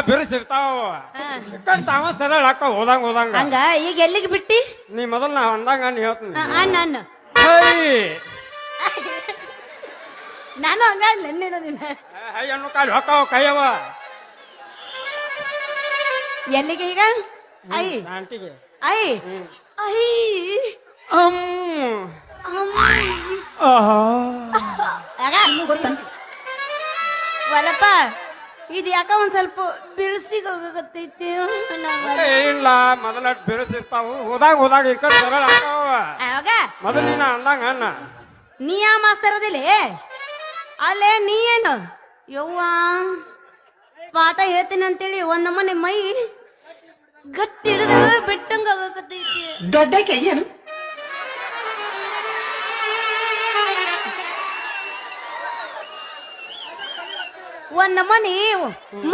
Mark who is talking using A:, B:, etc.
A: ಬಿರುಸಿರ್ತಾವ ತಾವ ಸರಳ ಹಾಕ ಹೋದಂಗ
B: ಹಂಗ ಈಗ ಎಲ್ಲಿಗೆ ಬಿಟ್ಟಿ
A: ನೀ ಮೊದಲ್ ನಾ ಅಂದಂಗ ನೀ ಹೇಳ್ತೀನಿ
B: ಅಣ್ಣ ಅಣ್ಣ
A: ಹೈ
B: ನಾನು ಹಂಗ ನಿನ್ನ
A: ಹೈ ಅನ್ನು ಕಾಲು ಹೊಕ್ಕಾವ ಕೈಯವ
B: ಎಲ್ಲಿಗೆ ಈಗ ಐ
A: ಆಂಟಿಗೆ
B: ಐ ಐ ವಲಪ್ಪ ಇದು ಯಾಕ ಒಂದ್ ಸ್ವಲ್ಪ ಬಿರುಸಿಗೆ ಹೋಗತ್ತೈತಿ
A: ಇಲ್ಲ ಮೊದಲ ಬಿರುಸಿರ್ತಾವು ಹೋದಾಗ ಈ ಕಡೆ ಸರಳ ಹಾಕಾವ
B: ಅವಾಗ
A: ಮೊದಲು ನೀನ ಅಂದಂಗ ಅನ್ನ
B: ನೀ ಯಾ ಮಾಸ್ತರ್ ಅದಿಲ್ಲ ಅಲ್ಲೇ ನೀ ಏನು ಯವ್ವ ಪಾಠ ಹೇಳ್ತೀನಿ ಅಂತೇಳಿ ಒಂದ್ ನಮ್ಮನೆ ಮೈ ಗಟ್ಟಿ ಹಿಡಿದು ಬಿಟ್ಟಂಗ ಆಗಕತ್ತೈತಿ
C: ದೊಡ್ಡ ಕೈಯನು
B: ಒಂದ್ ನಮ್ಮನೆ ಮೈ